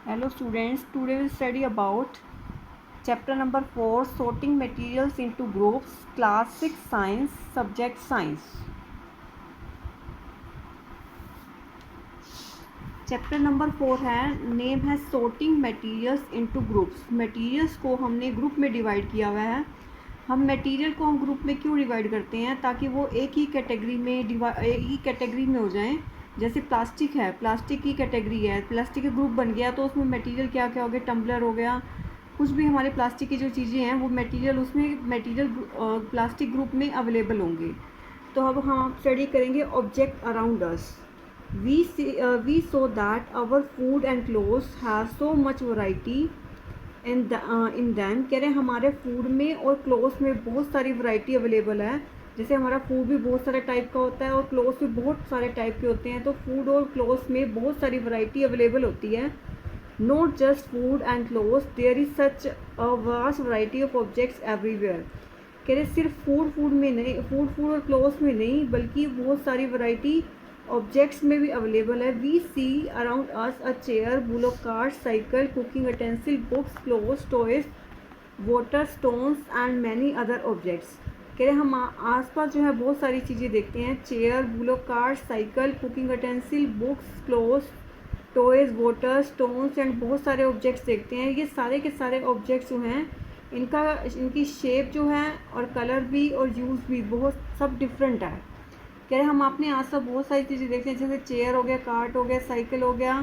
Hello students, today we study about chapter number 4 sorting materials into groups, class 6 science, subject science. Chapter number 4 है, name है sorting materials into groups. Materials को हमने group में divide किया हुआ है. हम मटेरियल को हम ग्रुप में क्यों डिवाइड करते हैं? ताकि वो एक ही कैटेगरी में हो जाएं. जैसे प्लास्टिक है, प्लास्टिक की कैटेगरी है, प्लास्टिक का ग्रुप बन गया तो उसमें मटेरियल क्या क्या हो गया, टम्बलर हो गया, कुछ भी हमारे प्लास्टिक की जो चीज़ें हैं वो मटेरियल प्लास्टिक ग्रुप में अवेलेबल होंगे. तो अब हम स्टडी करेंगे object around us. We saw that our food and clothes have so much variety in them. कह रहे हैं हमारे फूड में और क्लोथ्स में बहुत सारी वैरायटी अवेलेबल है. जैसे हमारा फूड भी बहुत सारे टाइप का होता है और क्लोथ्स भी बहुत सारे टाइप के होते हैं. तो फूड और क्लोथ्स में बहुत सारी वैरायटी अवेलेबल होती है. Not just food and clothes, there is such a vast variety of objects everywhere. कह रहे सिर्फ फूड में नहीं, फूड और क्लोथ्स में नहीं, बल्कि बहुत सारी वैरायटी ऑब्जेक्ट्स में भी अवेलेबल है. We see around us a chair, bullock cart, cycle, cooking utensil, books, clothes, toys, water, stones and many other objects. कह रहे हम आसपास जो है बहुत सारी चीज़ें देखते हैं. Chair, bullock cart, cycle, cooking utensil, books, clothes, toys, water, stones and बहुत सारे ऑब्जेक्ट्स देखते हैं. ये सारे के सारे ऑब्जेक्ट्स जो हैं इनकी शेप जो है और कलर भी और यूज़ भी बहुत सब डिफरेंट है. कह रहे हम अपने आस पास बहुत सारी चीज़ें देखते हैं. जैसे चेयर हो गया, कार्ट हो गया, साइकिल हो गया,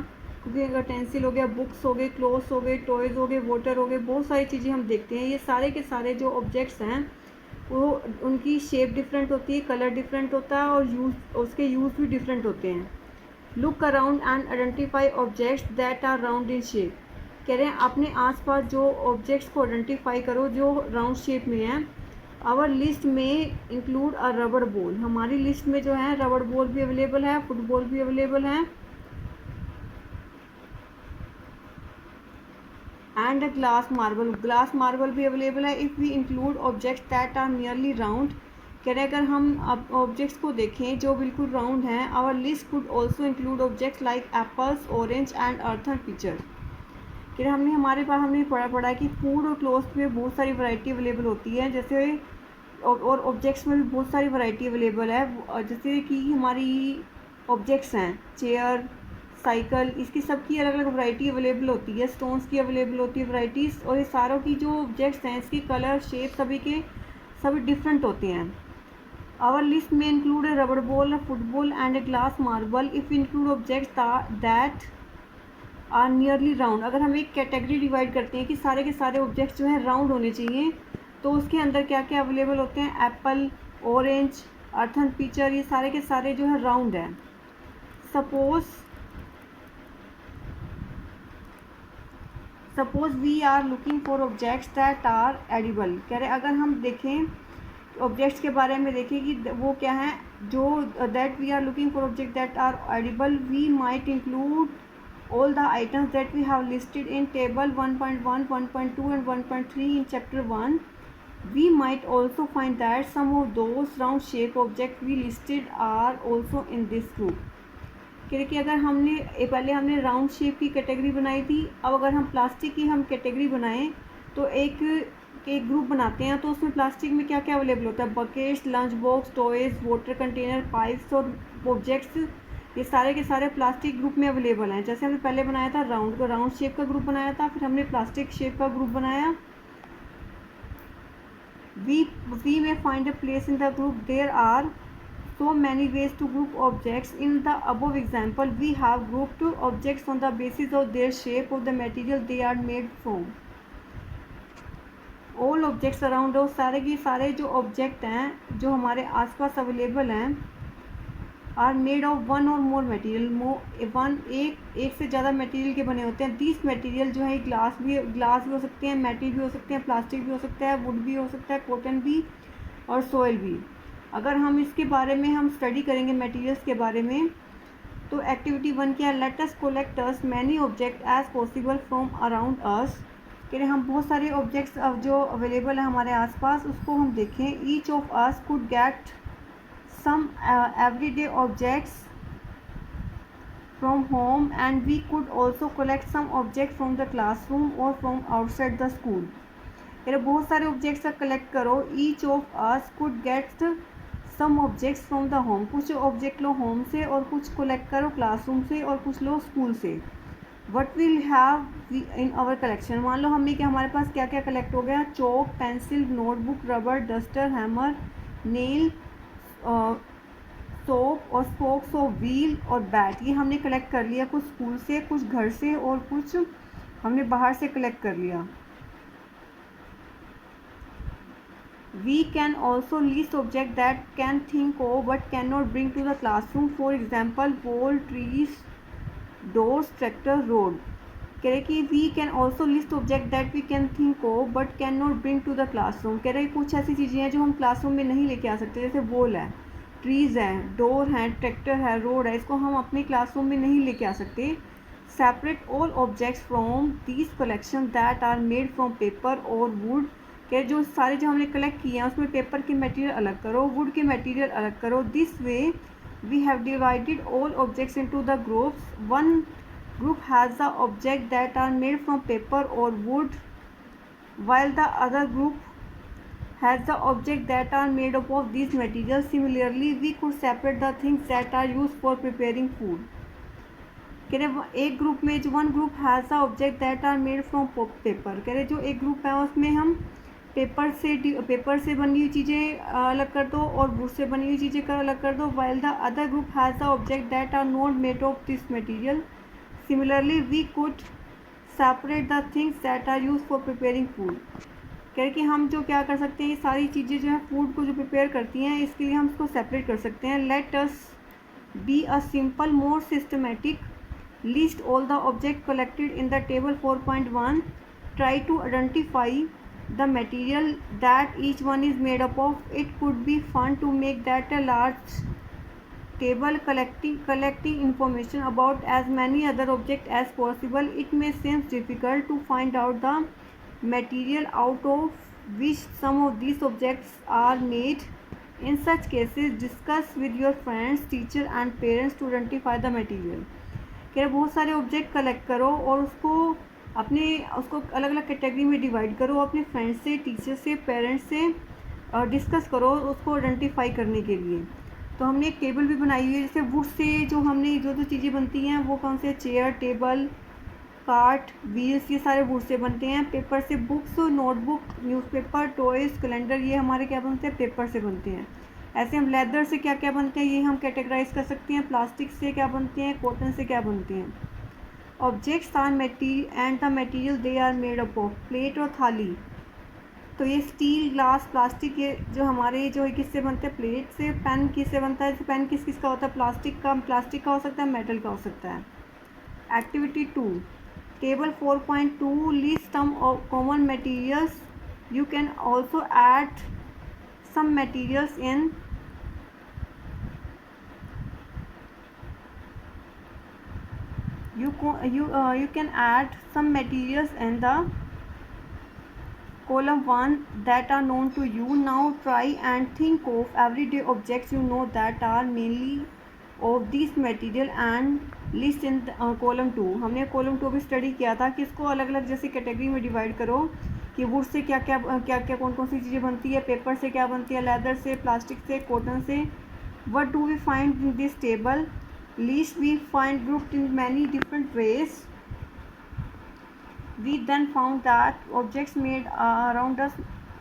कुकिंग यूटेंसिल हो गया, बुक्स हो गए, क्लोथ्स हो गए, टॉयज़ हो गए, वाटर हो गए, बहुत सारी चीज़ें हम देखते हैं. ये सारे के सारे जो ऑब्जेक्ट्स हैं वो उनकी शेप डिफरेंट होती है, कलर डिफरेंट होता है और उसके यूज़ भी डिफरेंट होते हैं. Look around and identify objects that are round in shape. कह रहे हैं अपने आसपास जो ऑब्जेक्ट्स को आइडेंटिफाई करो जो राउंड शेप में हैं. आवर लिस्ट में इंक्लूड अ रबड़ बॉल. हमारी लिस्ट में जो है रबड़ बॉल भी अवेलेबल है, फुटबॉल भी अवेलेबल है एंड ग्लास मार्बल भी अवेलेबल है. If we include objects that are nearly round. कह रहे अगर हम ऑब्जेक्ट्स को देखें जो बिल्कुल राउंड हैं, our list could also include objects like apples, orange and earthen pitcher. कि हमने पढ़ा है कि फूड और क्लोथ्स में बहुत सारी वैरायटी अवेलेबल होती है. जैसे और ऑब्जेक्ट्स में भी बहुत सारी वैरायटी अवेलेबल है. जैसे कि हमारी ऑब्जेक्ट्स हैं चेयर, साइकिल, इसकी सबकी अलग अलग वैरायटी अवेलेबल होती है. स्टोन्स की अवेलेबल होती है वैराइटीज़. और ये सारों की जो ऑब्जेक्ट्स हैं इसकी कलर, शेप सभी डिफरेंट होते हैं. आवर लिस्ट में include a rubber ball, a football and a glass marble. If include objects that are nearly round. अगर हम एक कैटेगरी डिवाइड करते हैं कि सारे के सारे ऑब्जेक्ट्स जो हैं राउंड होने चाहिए, तो उसके अंदर क्या क्या अवेलेबल होते हैं? एप्पल, ऑरेंज, अर्थन पिक्चर, ये सारे के सारे जो है राउंड है. Suppose we are looking for objects that are edible. कह रहे अगर हम देखें ऑब्जेक्ट्स के बारे में देखें कि वो क्या है, जो that we are looking for object that are edible, we might include all the items that we have listed in table 1.1, 1.2 and 1.3 in chapter 1. We might also find that some of those round shape objects we listed are also in this group. क्योंकि अगर पहले हमने round shape की category बनाई थी, अब अगर हम प्लास्टिक की हम कैटेगरी बनाएं तो एक ग्रुप बनाते हैं. तो उसमें प्लास्टिक में क्या क्या अवेलेबल होता है? Buckets, lunch box, toys, water container, pipes और ऑब्जेक्ट्स. ये सारे के सारे प्लास्टिक ग्रुप में अवेलेबल हैं. जैसे हमने पहले बनाया था राउंड शेप का ग्रुप बनाया था, फिर हमने प्लास्टिक शेप का ग्रुप बनाया. We may find a place in the group. There are so many ways to group objects. In the above example, we have grouped objects on the basis of their shape of the material they are made from. All objects around us, सारे के सारे जो object हैं जो हमारे आसपास available हैं, are made of one और मोर मटेरियल. एक से ज़्यादा मटेरियल के बने होते हैं. दिस मटेरियल जो है ग्लास भी हो सकते हैं, मेटल भी हो सकते हैं, प्लास्टिक भी हो सकता है, वुड भी हो सकता है, कॉटन भी और सॉइल भी. अगर हम इसके बारे में हम स्टडी करेंगे मटेरियल्स के बारे में, तो एक्टिविटी 1 क्या है? Let us collect as many object as possible from around us. कह रहे हम बहुत सारे ऑब्जेक्ट्स जो अवेलेबल है हमारे आसपास उसको हम देखें. Each of us could gate some everyday objects from home, and we could also collect some objects from the classroom or from outside the school. फिर बहुत सारे ऑब्जेक्ट्स का कलेक्ट करो. Each of us could get some objects from the home. कुछ object लो home से और कुछ कलेक्ट करो क्लासरूम से और कुछ लो स्कूल से. What will have in our collection. मान लो हमने कि हमारे पास क्या क्या कलेक्ट हो गया. Chalk, pencil, notebook, rubber, duster, hammer, nail, soap और स्पोक्स और व्हील और बैट. ये हमने कलेक्ट कर लिया कुछ स्कूल से, कुछ घर से और कुछ हमने बाहर से कलेक्ट कर लिया. We can also list objects that can think of but cannot bring to the classroom. For example, wall, trees, doors, tractor, road. कह रहे कि we can also list objects that we can think of but cannot bring to the classroom. कह रहे कुछ ऐसी चीज़ें हैं जो हम क्लासरूम में नहीं लेके आ सकते, जैसे वॉल है, ट्रीज़ है, डोर है, ट्रैक्टर है, रोड है. इसको हम अपने क्लासरूम में नहीं लेके आ सकते. Separate all objects from these collection that are made from paper और वुड. कि जो सारे जो हमने कलेक्ट किए हैं उसमें पेपर के मटेरियल अलग करो, वुड के मटेरियल अलग करो. This way we have divided all objects into the groups. One group has the object that are made from paper or wood, while the other group has the object that are made up of these materials. Similarly, we could separate the things that are used for preparing food. कह रहे एक group में जो one group has the object that are made from paper. कह रहे जो एक group है उसमें हम पेपर से बनी हुई चीज़ें अलग कर दो और वुड से बनी हुई चीज़ें अलग कर दो. while the other group has the object that are not made of this material. Similarly, we could separate the things that are used for preparing food. कह रहे कि हम जो क्या कर सकते हैं, ये सारी चीज़ें जो है फूड को जो प्रिपेयर करती हैं इसके लिए हम इसको सेपरेट कर सकते हैं. Let us be a simple more systematic list all the object collected in the table 4.1. Try to identify the material that each one is made up of. It could be fun to make that a large table collecting information about as many other objects as possible. It may seem difficult to find out the material out of which some of these objects are made. In such cases, discuss with your friends, teacher and parents to identify the material. क्या बहुत सारे object collect करो और उसको अलग अलग category में divide करो. अपने फ्रेंड्स से, टीचर से, पेरेंट्स से डिस्कस करो उसको आइडेंटिफाई करने के लिए. तो हमने एक टेबल भी बनाई हुई है. जैसे वुड से जो हमने जो चीज़ें बनती हैं वो कौन से, चेयर, टेबल, कार्ट, व्हील्स, ये सारे वुड से बनते हैं. पेपर से books, notebook, newspaper, toys, calendar, ये हमारे क्या बनते हैं, पेपर से बनते हैं. ऐसे हम लेदर से क्या क्या बनते हैं ये हम कैटेगराइज कर सकते हैं. प्लास्टिक से क्या बनते हैं, कॉटन से क्या बनते हैं. Objects are and the material they are made up of. Plate और थाली, तो ये स्टील, ग्लास, प्लास्टिक, ये जो हमारे जो किससे बनते हैं, प्लेट से. पेन किससे बनता है, पेन किस का होता है, प्लास्टिक का हो सकता है, मेटल का हो सकता है. Activity 2, table 4.2 list some common materials. You can also add some materials in. You can add some materials in the column 1 that are known to you. Now try and think of everyday objects you know that are mainly of this material and list in column 2. हमने column 2 भी study किया था कि इसको अलग अलग जैसे category में डिवाइड करो कि वुड से क्या क्या कौन कौन सी चीज़ें बनती है, पेपर से क्या बनती है, लेदर से, प्लास्टिक से, कॉटन से. What do we find in this table? List we find grouped in many different ways. We then found that objects made around us,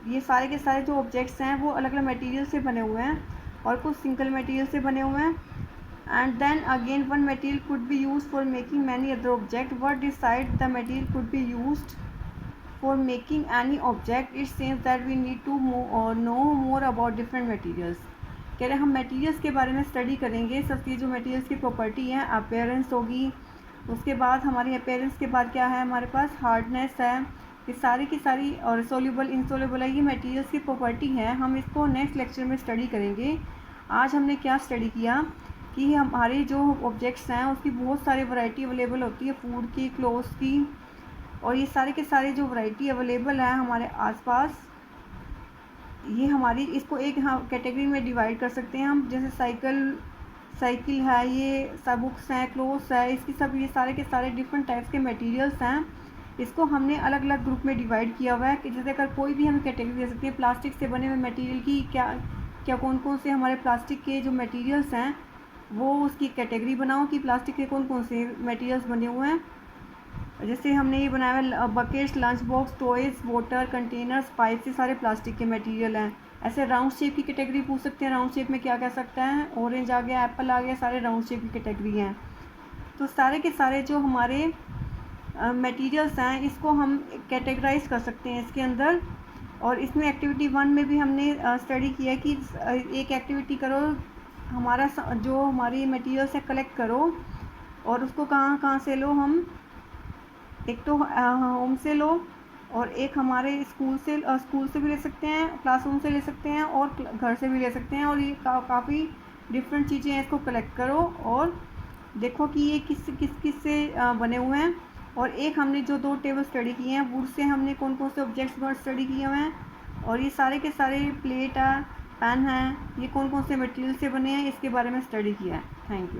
ये सारे के सारे जो ऑब्जेक्ट्स हैं वो अलग अलग मटेरियल से बने हुए हैं और कुछ सिंगल मटेरियल से बने हुए हैं. And then again one material could be used for making many other objects. What decide the material could be used for making any object? It seems that we need to know more about different materials. कह रहे हम materials के बारे में study करेंगे. सबकी जो materials की प्रॉपर्टी है, अपीयरेंस होगी. उसके बाद हमारी अपीयरेंस के बाद क्या है हमारे पास, हार्डनेस है. ये सारी की सारी और सोल्यूबल, इनसोल्यूबल है, ये मटेरियल्स की प्रॉपर्टी है. हम इसको नेक्स्ट लेक्चर में स्टडी करेंगे. आज हमने क्या स्टडी किया कि हमारे जो ऑब्जेक्ट्स हैं उसकी बहुत सारी वैरायटी अवेलेबल होती है, फूड की, क्लोथ्स की, और ये सारे के सारे जो वैरायटी अवेलेबल है हमारे आसपास, ये हमारी इसको एक कैटेगरी में डिवाइड कर सकते हैं हम. जैसे साइकिल साइकिल है, ये सब बुक्स हैं, क्लोथ्स है, इसकी सब ये सारे के सारे डिफरेंट टाइप्स के मटेरियल्स हैं। इसको हमने अलग अलग ग्रुप में डिवाइड किया हुआ है कि जैसे अगर कोई भी हमें कैटेगरी दे सकती है प्लास्टिक से बने हुए मटेरियल की, क्या क्या कौन कौन से हमारे प्लास्टिक के जो मटेरियल्स हैं वो उसकी कैटेगरी बनाओ कि प्लास्टिक के कौन कौन से मटेरियल्स बने हुए हैं। जैसे हमने ये बनाया है buckets, lunch box, toys, water containers, pipe, ये सारे प्लास्टिक के मटेरियल हैं। ऐसे राउंड शेप की कैटेगरी पूछ सकते हैं, राउंड शेप में क्या कह सकता है, ऑरेंज आ गया, एप्पल आ गया, सारे राउंड शेप की कैटेगरी हैं। तो सारे के सारे जो हमारे मटेरियल्स हैं इसको हम कैटेगराइज कर सकते हैं इसके अंदर। और इसमें एक्टिविटी 1 में भी हमने स्टडी किया है कि एक एक्टिविटी करो, हमारा जो हमारी मटेरियल्स है कलेक्ट करो और उसको कहाँ कहाँ से लो, हम एक तो होम से लो और एक हमारे स्कूल से भी ले सकते हैं, क्लासरूम से ले सकते हैं और घर से भी ले सकते हैं। और ये काफ़ी डिफरेंट चीज़ें हैं, इसको कलेक्ट करो और देखो कि ये किस किस किस से बने हुए हैं। और एक हमने जो 2 टेबल स्टडी किए हैं वुड से हमने कौन कौन से ऑब्जेक्ट्स स्टडी किए हुए हैं, और ये सारे के सारे प्लेट है, पेन है, ये कौन कौन से मटेरियल से बने हैं इसके बारे में स्टडी किया है। Thank you.